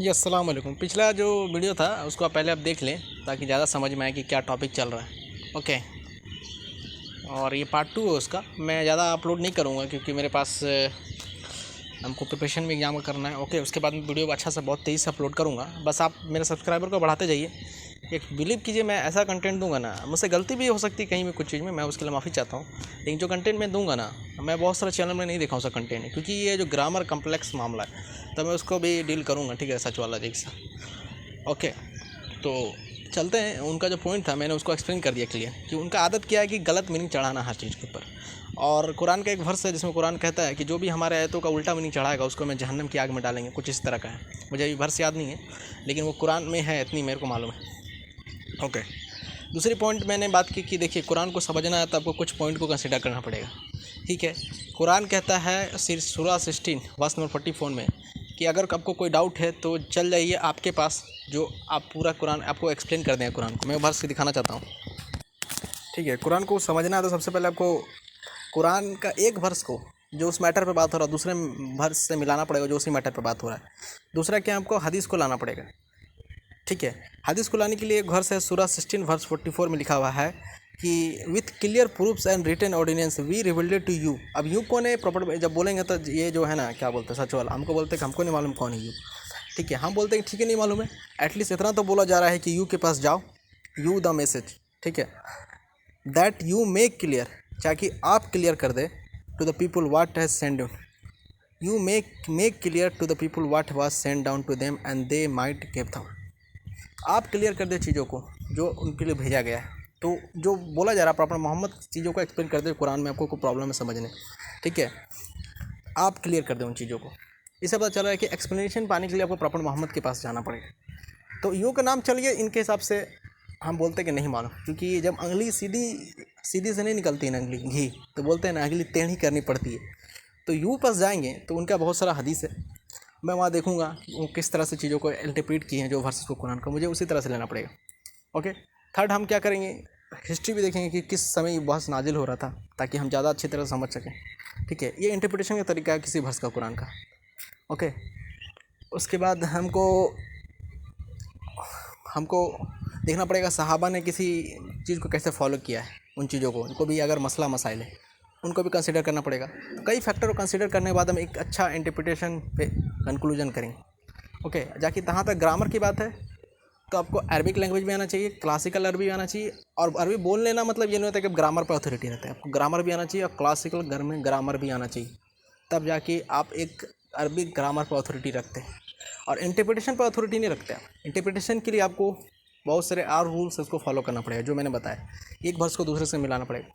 जी अस्सलाम वालेकुम। पिछला जो वीडियो था उसको आप पहले देख लें ताकि ज़्यादा समझ में आए कि क्या टॉपिक चल रहा है। ओके, और ये पार्ट 2 है उसका। मैं ज़्यादा अपलोड नहीं करूँगा क्योंकि मेरे पास हमको प्रिपरेशन में एग्जाम करना है। ओके, उसके बाद मैं वीडियो अच्छा से बहुत तेज़ी से अपलोड करूँगा। बस आप मेरे सब्सक्राइबर को बढ़ाते जाइए। एक बिलीव कीजिए, मैं ऐसा कंटेंट दूंगा ना, मुझसे गलती भी हो सकती है कहीं भी कुछ चीज़ में, मैं उसके लिए माफ़ी चाहता हूँ। लेकिन जो कंटेंट मैं दूंगा ना, मैं बहुत सारे चैनल में नहीं देखा हूँ कंटेंट, क्योंकि ये जो ग्रामर कम्प्लेक्स मामला है तो मैं उसको भी डील करूँगा। ठीक है, सच वाला जैसा। ओके, तो चलते हैं। उनका जो पॉइंट था मैंने उसको एक्सप्लेन कर दिया क्लियर कि उनका आदत क्या है कि गलत मीनिंग चढ़ाना हर चीज़ के ऊपर। और कुरान का एक वर्स है जिसमें कुरान कहता है कि जो भी हमारे आयतों का उल्टा मीनिंग चढ़ाएगा उसको मैं जहन्नम की आग में डालेंगे, कुछ इस तरह का है। मुझे अभी वर्स याद नहीं है, लेकिन वो कुरान में है, इतनी मेरे को मालूम है। ओके, दूसरी पॉइंट मैंने बात की कि देखिए, कुरान को समझना है तो आपको कुछ पॉइंट को कंसिडर करना पड़ेगा। ठीक है, कुरान कहता है सूरा 16 वर्स नंबर 44 में कि अगर आपको कोई डाउट है तो चल जाइए आपके पास, जो आप पूरा कुरान आपको एक्सप्लेन कर दें। कुरान को मैं वर्स दिखाना चाहता हूँ। ठीक है, कुरान को समझना है तो सबसे पहले आपको कुरान का एक वर्स को जो उस मैटर पे बात हो रहा है दूसरे वर्स से मिलाना पड़ेगा जो उसी मैटर पे बात हो रहा है। दूसरा क्या, आपको हदीस को लाना पड़ेगा। ठीक है, हदीस को लाने के लिए एक वर्स है सूरा 16 वर्स 44 में लिखा हुआ है कि with clear proofs and written ordinances we revealed to you. अब यू कौन है प्रॉपर, जब बोलेंगे तो ये जो है ना, क्या बोलते हैं, सच वाला हमको बोलते हैं कि हमको नहीं मालूम कौन है यू। ठीक है, हम बोलते हैं कि ठीक है नहीं मालूम है, एटलीस्ट इतना तो बोला जा रहा है कि यू के पास जाओ, यू द मैसेज। ठीक है, दैट यू मेक क्लियर, ताकि आप क्लियर कर दे to the people what has send down. You make clear to the people what was send down to them and they might give them। आप clear कर दे चीज़ों को जो उनके लिए भेजा गया है। तो जो बोला जा रहा है प्रॉपर मोहम्मद चीज़ों को एक्सप्लेन कर दे कुरान में, आपको कोई प्रॉब्लम है समझने। ठीक है, आप क्लियर कर दें उन चीज़ों को। इससे पता चल रहा है कि एक्सप्लेनेशन पाने के लिए आपको प्रॉपर मोहम्मद के पास जाना पड़ेगा। तो यू का नाम चलिए, इनके हिसाब से हम बोलते हैं कि नहीं मालूम, क्योंकि जब अंगली सीधी सीधी से नहीं निकलती है ना अंगली घी, तो बोलते हैं ना अंगली टेढ़ी करनी पड़ती है। तो यू पास जाएंगे तो उनका बहुत सारा हदीस है, मैं वहाँ देखूंगा कि वो किस तरह से चीज़ों को इंटरप्रेट किए हैं जो वर्सेस को कुरान का, मुझे उसी तरह से लेना पड़ेगा। ओके, थर्ड हम क्या करेंगे, हिस्ट्री भी देखेंगे कि किस समय ये बहस नाजिल हो रहा था, ताकि हम ज़्यादा अच्छी तरह से समझ सकें। ठीक है, ये इंटरप्रिटेशन का तरीका है किसी वर्स का कुरान का। ओके, उसके बाद हमको हमको देखना पड़ेगा सहाबा ने किसी चीज़ को कैसे फॉलो किया है, उन चीज़ों को, उनको भी अगर मसला मसाइल है उनको भी कंसिडर करना पड़ेगा। तो कई फैक्टर को कंसिडर करने के बाद हम एक अच्छा इंटरप्रिटेशन पे कंक्लूजन करेंगे। ओके, जाकि तहाँ तक ग्रामर की बात है तो आपको अरबिक लैंग्वेज भी आना चाहिए, क्लासिकल अरबी भी आना चाहिए। और अरबी बोल लेना मतलब ये नहीं होता कि ग्रामर पर अथॉरिटी रहता है, आपको ग्रामर भी आना चाहिए और क्लासिकल ग्रामर भी आना चाहिए, तब जाके आप एक अरबिक ग्रामर पर अथॉरिटी रखते हैं। और इंटरप्रिटेशन पर अथॉरिटी नहीं रखते आप। इंटरप्रिटेशन के लिए आपको बहुत सारे और रूल्स उसको फॉलो करना पड़ेगा जो मैंने बताया। एक वर्स को दूसरे से मिलाना पड़ेगा।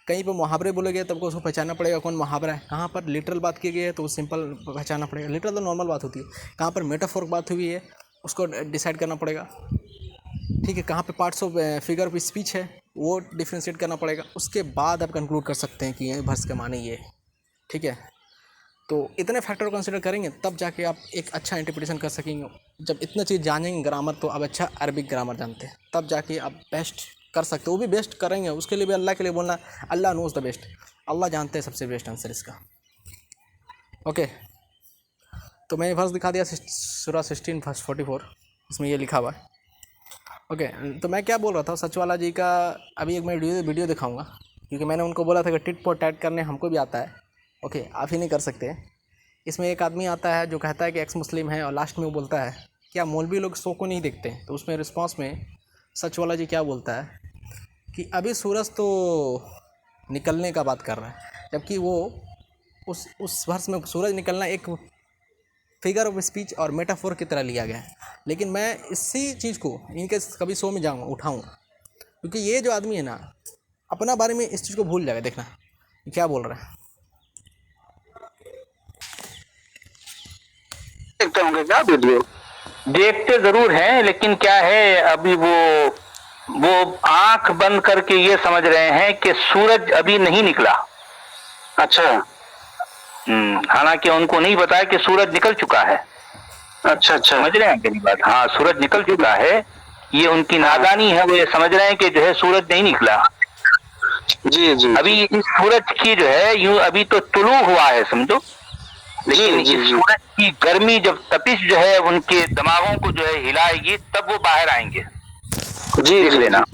कहीं पर मुहावरे बोले गए तब को उसको पहचानना पड़ेगा कौन मुहावरा है। कहाँ पर लिटरल बात की गई है तो वो सिंपल पहचानना पड़ेगा, लिटरल तो नॉर्मल बात होती है। कहाँ पर मेटाफोर बात हुई है उसको डिसाइड करना पड़ेगा। ठीक है, कहाँ पे parts of figure of speech है वो डिफ्रेंशिएट करना पड़ेगा। उसके बाद आप कंक्लूड कर सकते हैं कि ये वर्स के माने ये। ठीक है, तो इतने फैक्टर को कंसिडर करेंगे तब जाके आप एक अच्छा इंटरप्रिटेशन कर सकेंगे। जब इतना चीज़ जानेंगे ग्रामर, तो अब अच्छा अरबिक ग्रामर जानते हैं, तब जाके आप बेस्ट कर सकते हो। वो भी बेस्ट करेंगे, उसके लिए भी अल्लाह के लिए बोलना, अल्लाह नोज़ द बेस्ट, अल्लाह जानते हैं सबसे बेस्ट आंसर इसका। ओके, तो मैंने वर्स दिखा दिया सूरा 16 वर्स 44, इसमें ये लिखा हुआ है। ओके, तो मैं क्या बोल रहा था, सचवाला जी का अभी एक मैं वीडियो दिखाऊंगा, क्योंकि मैंने उनको बोला था कि टिट फॉर टैट करने हमको भी आता है। ओके, आप ही नहीं कर सकते। इसमें एक आदमी आता है जो कहता है कि एक्स मुस्लिम है, और लास्ट में वो बोलता है क्या मौलवी लोग शो को नहीं देखते। तो उसमें रिस्पांस में सचवाला जी क्या बोलता है कि अभी सूरज तो निकलने का बात कर रहा है, जबकि वो उस वर्ष में सूरज निकलना एक फिगर ऑफ स्पीच और मेटाफोर की तरह लिया गया है। लेकिन मैं इसी चीज़ को इनके कभी शो में जाऊँगा उठाऊँगा, क्योंकि ये जो आदमी है ना अपना बारे में इस चीज़ को भूल जाएगा। देखना क्या बोल रहा है। देखते होंगे क्या वीडियो? देखते जरूर हैं, लेकिन क्या है अभी वो आंख बंद करके ये समझ रहे हैं कि सूरज अभी नहीं निकला। अच्छा। हालांकि उनको नहीं पता कि सूरज निकल चुका है। अच्छा अच्छा, समझ रहे हैं मेरी बात? हाँ, सूरज निकल चुका है। ये उनकी नादानी है, वो ये समझ रहे हैं कि जो है सूरज नहीं निकला। जी जी, अभी इस सूरज की जो है यूं अभी तो तुलू हुआ है, समझो। लेकिन इस सूरज की गर्मी जब तपिश जो है उनके दिमागों को जो है हिलाएगी, तब वो बाहर आएंगे। देख लेना।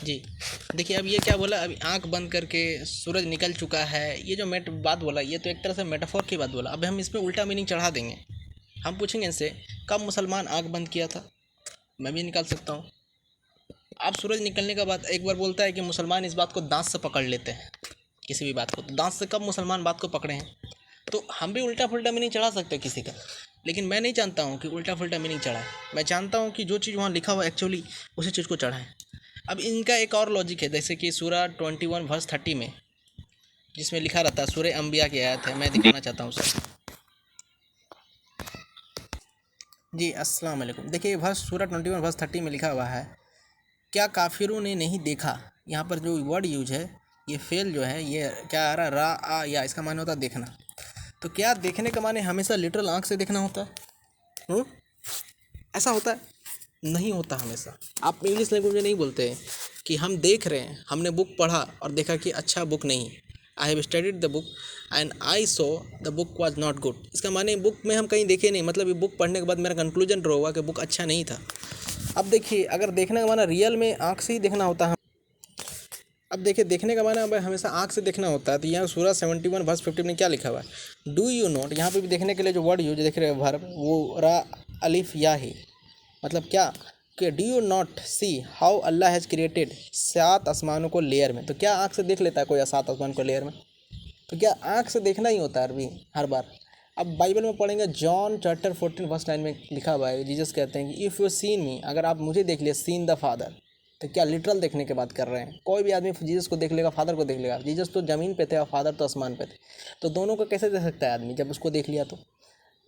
जी देखिए, अब ये क्या बोला, अभी आंख बंद करके सूरज निकल चुका है, ये जो बात बोला, ये तो एक तरह से मेटाफोर की बात बोला। अब हम इसमें उल्टा मीनिंग चढ़ा देंगे। हम पूछेंगे इनसे, कब मुसलमान आंख बंद किया था? मैं भी निकाल सकता हूँ। आप सूरज निकलने का बाद एक बार बोलता है कि मुसलमान इस बात को दांत से पकड़ लेते हैं, किसी भी बात को, तो दांत से कब मुसलमान बात को पकड़े हैं? तो हम भी उल्टा फुल्टा मीनिंग चढ़ा सकते हैं किसी का, लेकिन मैं नहीं जानता हूँ कि उल्टा फुल्टा मीनिंग चढ़ाए। मैं जानता हूँ कि जो चीज़ वहाँ लिखा हुआ एक्चुअली उसी चीज़ को चढ़ाएं। अब इनका एक और लॉजिक है, जैसे कि सूरा 21 वर्स 30 में जिसमें लिखा रहता है, सूरह अंबिया की आयत है, मैं दिखाना चाहता हूँ सर। जी अस्सलाम वालेकुम। देखिए वर्स सूरा 21 वर्स 30 में लिखा हुआ है, क्या काफिरों ने नहीं देखा। यहाँ पर जो वर्ड यूज है, ये फेल जो है, ये क्या आ रहा है, रा आ या, इसका माने होता है देखना। तो क्या देखने का माने हमेशा लिटरल आँख से देखना होता है? ऐसा होता है? नहीं होता हमेशा। आप इंग्लिश लैंग्वेज में नहीं बोलते हैं कि हम देख रहे हैं, हमने बुक पढ़ा और देखा कि अच्छा बुक नहीं, I have studied the book and I so the book was not good. इसका माने बुक में हम कहीं देखे नहीं, मतलब ये बुक पढ़ने के बाद मेरा कंक्लूजन ड्रॉ हुआ कि बुक अच्छा नहीं था। अब देखिए, अगर देखने का माना रियल में आँख से ही देखना होता है। अब देखिए, देखने का माना हमेशा आँख से देखना होता है, तो यहाँ सूरा 71 वर्स 50 में क्या लिखा हुआ है, डू यू नॉट। यहाँ पे भी देखने के लिए जो वर्ड यूज देख रहे हैं वर्ब, वो रा अलिफ या ही, मतलब क्या कि do you not see how Allah has created 7 आसमानों को लेयर में। तो क्या आँख से देख लेता है कोई 7 आसमान को लेयर में? तो क्या आँख से देखना ही होता है अरबी हर बार? अब बाइबल में पढ़ेंगे, जॉन चैप्टर 14 वर्स 9 में लिखा हुआ है, जीसस कहते हैं कि इफ़ यू सीन मी, अगर आप मुझे देख लिया, सीन द फादर। तो क्या लिटरल देखने की बात कर रहे हैं? कोई भी आदमी जीसस को देख लेगा, फादर को देख लेगा। जीसस तो ज़मीन पे थे और फादर तो आसमान पे थे, तो दोनों को कैसे देख सकता है आदमी जब उसको देख लिया? तो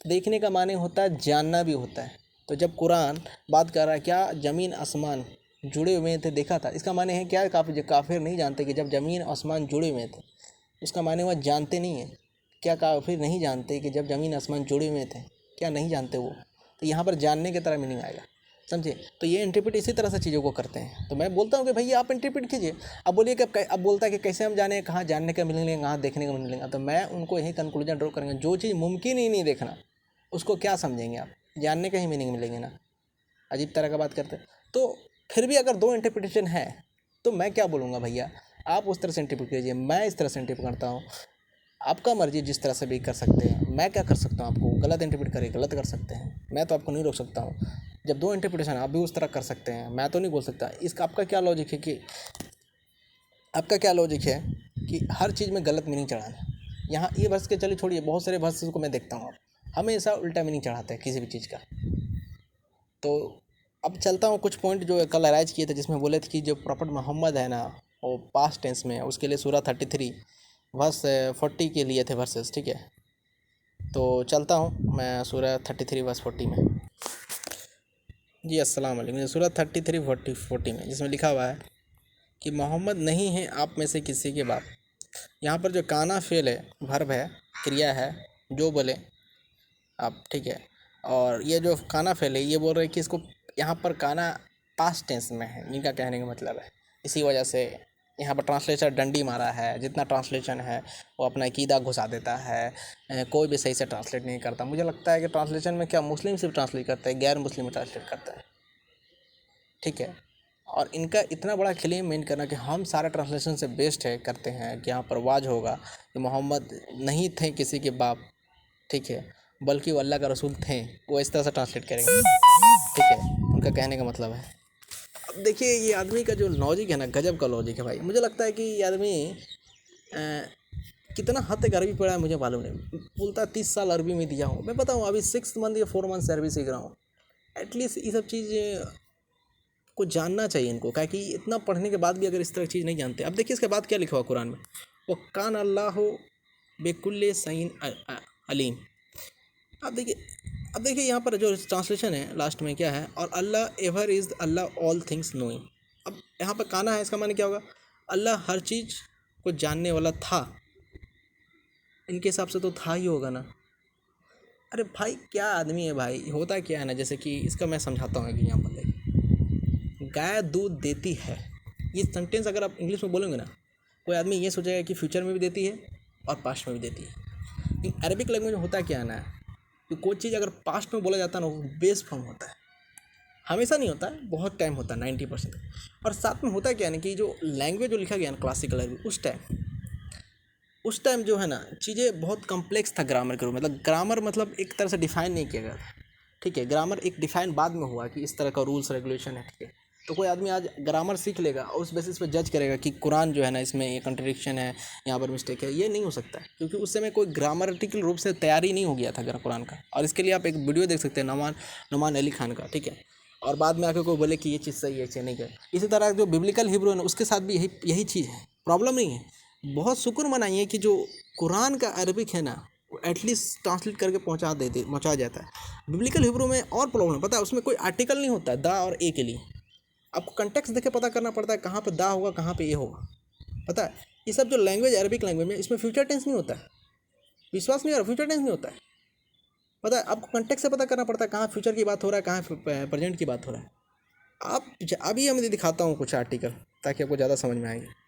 देखने का माने होता है जानना भी होता है। तो जब कुरान बात कर रहा है क्या ज़मीन आसमान जुड़े हुए थे देखा था, इसका माने है क्या, काफिर नहीं जानते कि जब ज़मीन आसमान जुड़े हुए थे, उसका माने वह जानते नहीं है। क्या काफिर नहीं जानते कि जब ज़मीन आसमान जुड़े हुए थे? क्या नहीं जानते वो? तो यहाँ पर जानने की तरह मीनिंग आएगा, समझे? तो ये इंटरप्रेट इसी तरह से चीज़ों को करते हैं। तो मैं बोलता हूँ कि भैया आप इंटरप्रेट कीजिए। अब बोलिए कि अब बोलता है कि कैसे हम जाने, कहाँ जानने का मीनिंग लेंगे, कहाँ देखने का मीनिंग लेंगे। तो मैं उनको यही कंक्लूजन ड्रॉ करेंगे, जो चीज़ मुमकिन ही नहीं देखना उसको क्या समझेंगे आप? जानने का ही मीनिंग मिलेंगे ना। अजीब तरह का बात करते हैं। तो फिर भी अगर 2 इंटरप्रिटेशन है तो मैं क्या बोलूँगा, भैया आप उस तरह से इंटरप्रेट कीजिए, मैं इस तरह से इंटरप्रेट करता हूँ। आपका मर्जी, जिस तरह से भी कर सकते हैं। मैं क्या कर सकता हूँ? आपको गलत इंटरप्रेट करें, गलत कर सकते हैं, मैं तो आपको नहीं रोक सकता हूँ। जब 2 इंटरप्रिटेशन आप भी उस तरह कर सकते हैं, मैं तो नहीं बोल सकता। इसका आपका क्या लॉजिक है कि हर चीज़ में गलत मीनिंग चढ़ाना? यहाँ ये वर्स के चलिए छोड़िए, बहुत सारे वर्सेस को मैं देखता हूँ आप हमेशा उल्टा मीनिंग चढ़ाते हैं किसी भी चीज़ का। तो अब चलता हूँ कुछ पॉइंट जो कल अराइज किए थे, जिसमें बोले थे कि जो प्रॉफिट मोहम्मद है ना, वो पास्ट टेंस में, उसके लिए सूरा 33 वर्स 40 के लिए थे वर्सेस, ठीक है? तो चलता हूँ मैं सूरा 33 वर्स 40 में। जी अस्सलाम वालेकुम। सूरा 33 40 में जिसमें लिखा हुआ है कि मोहम्मद नहीं है आप में से किसी के बाप। यहाँ पर जो काना फेल है, वर्ब है, क्रिया है, जो बोले आप, ठीक है? और ये जो काना फेल है, ये बोल रहे हैं कि इसको यहाँ पर काना पास्ट टेंस में है, इनका कहने का मतलब है। इसी वजह से यहाँ पर ट्रांसलेशन डंडी मारा है। जितना ट्रांसलेशन है वो अपना अकीदा घुसा देता है, कोई भी सही से ट्रांसलेट नहीं करता। मुझे लगता है कि ट्रांसलेशन में क्या मुस्लिम सिर्फ ट्रांसलेट करता है, गैर मुस्लिम ट्रांसलेट करता है, ठीक है? और इनका इतना बड़ा क्लेम मेन करना कि हम सारा ट्रांसलेशन से बेस्ट है करते हैं कि यहाँ पर वाज होगा कि मोहम्मद नहीं थे किसी के बाप, ठीक है, बल्कि वो अल्लाह का रसूल थे, वो इस तरह से ट्रांसलेट करेंगे, ठीक है? उनका कहने का मतलब है। अब देखिए ये आदमी का जो लॉजिक है ना, गजब का लॉजिक है भाई। मुझे लगता है कि ये आदमी कितना हद तक अरबी पढ़ा है मुझे मालूम नहीं। बोलता 30 साल अरबी में दिया हूँ। मैं बताऊँ अभी 6 मंथ या 4 मंथ से अरबी सीख रहा हूँ। एटलीस्ट ये सब चीज़ को जानना चाहिए इनको, क्या कि इतना पढ़ने के बाद भी अगर इस तरह चीज़ नहीं जानते। अब देखिए इसके बाद क्या लिखा हुआ कुरान में, वो कान अल्लाह बेकुल्ले सईन अलीम। अब देखिए यहाँ पर जो ट्रांसलेशन है लास्ट में क्या है, और Allah ever is Allah all things knowing. अब यहाँ पर काना है, इसका माने क्या होगा? अल्लाह हर चीज़ को जानने वाला था। इनके हिसाब से तो था ही होगा ना। अरे भाई क्या आदमी है भाई। होता क्या है ना, जैसे कि इसका मैं समझाता हूँ कि यहाँ पर देखिए, गाय दूध देती है, ये सेंटेंस अगर आप इंग्लिश में बोलेंगे ना कोई आदमी ये सोचेगा कि फ्यूचर में भी देती है और पास्ट में भी देती है। लेकिन अरबिक लैंग्वेज में होता क्या है ना कि कोई चीज़ अगर पास्ट में बोला जाता है ना वो बेस फॉर्म होता है, हमेशा नहीं होता है, बहुत टाइम होता है 90%। और साथ में होता क्या है ना कि जो लैंग्वेज जो लिखा गया ना क्लासिकल लैंग्वेज उस टाइम जो है ना चीज़ें बहुत कॉम्प्लेक्स था ग्रामर के रूप में। मतलब ग्रामर मतलब एक तरह से डिफाइन नहीं किया गया था, ठीक है। ग्रामर एक डिफाइन बाद में हुआ कि इस तरह का रूल्स रेगुलेशन है, ठीक है। तो कोई आदमी आज ग्रामर सीख लेगा और उस बेसिस पे जज करेगा कि कुरान जो है ना इसमें ये कंट्रडिक्शन है, यहाँ पर मिस्टेक है, ये नहीं हो सकता है क्योंकि उस समय कोई ग्रामटिकल रूप से तैयारी नहीं हो गया था कुरान का। और इसके लिए आप एक वीडियो देख सकते हैं नुमान अली खान का, ठीक है। और बाद में आके कोई बोले कि ये चीज़ सही है, ये चीज़ नहीं है। इसी तरह जो बिब्लिकल हिब्रू है ना उसके साथ भी यही चीज़ है, प्रॉब्लम नहीं है। बहुत शुक्र मनाइए कि जो कुरान का अरबिक है ना वो एटलीस्ट ट्रांसलेट करके पहुँचा जाता है। बिब्लिकल हिब्रू में और प्रॉब्लम पता है, उसमें कोई आर्टिकल नहीं होता है दा और ए के लिए। आपको कंटेक्स्ट देखे पता करना पड़ता है कहाँ पे दा होगा कहाँ पे ए होगा, पता है। ये सब जो लैंग्वेज अरबिक लैंग्वेज में इसमें फ्यूचर टेंस नहीं होता है, विश्वास नहीं हो रहा, फ्यूचर टेंस नहीं होता है, पता है। आपको कंटेक्स्ट से पता करना पड़ता है कहाँ फ्यूचर की बात हो रहा है, कहाँ प्रेजेंट की बात हो रहा है। आप अभी मैं दिखाता हूँ कुछ आर्टिकल ताकि आपको ज़्यादा समझ में आएंगे।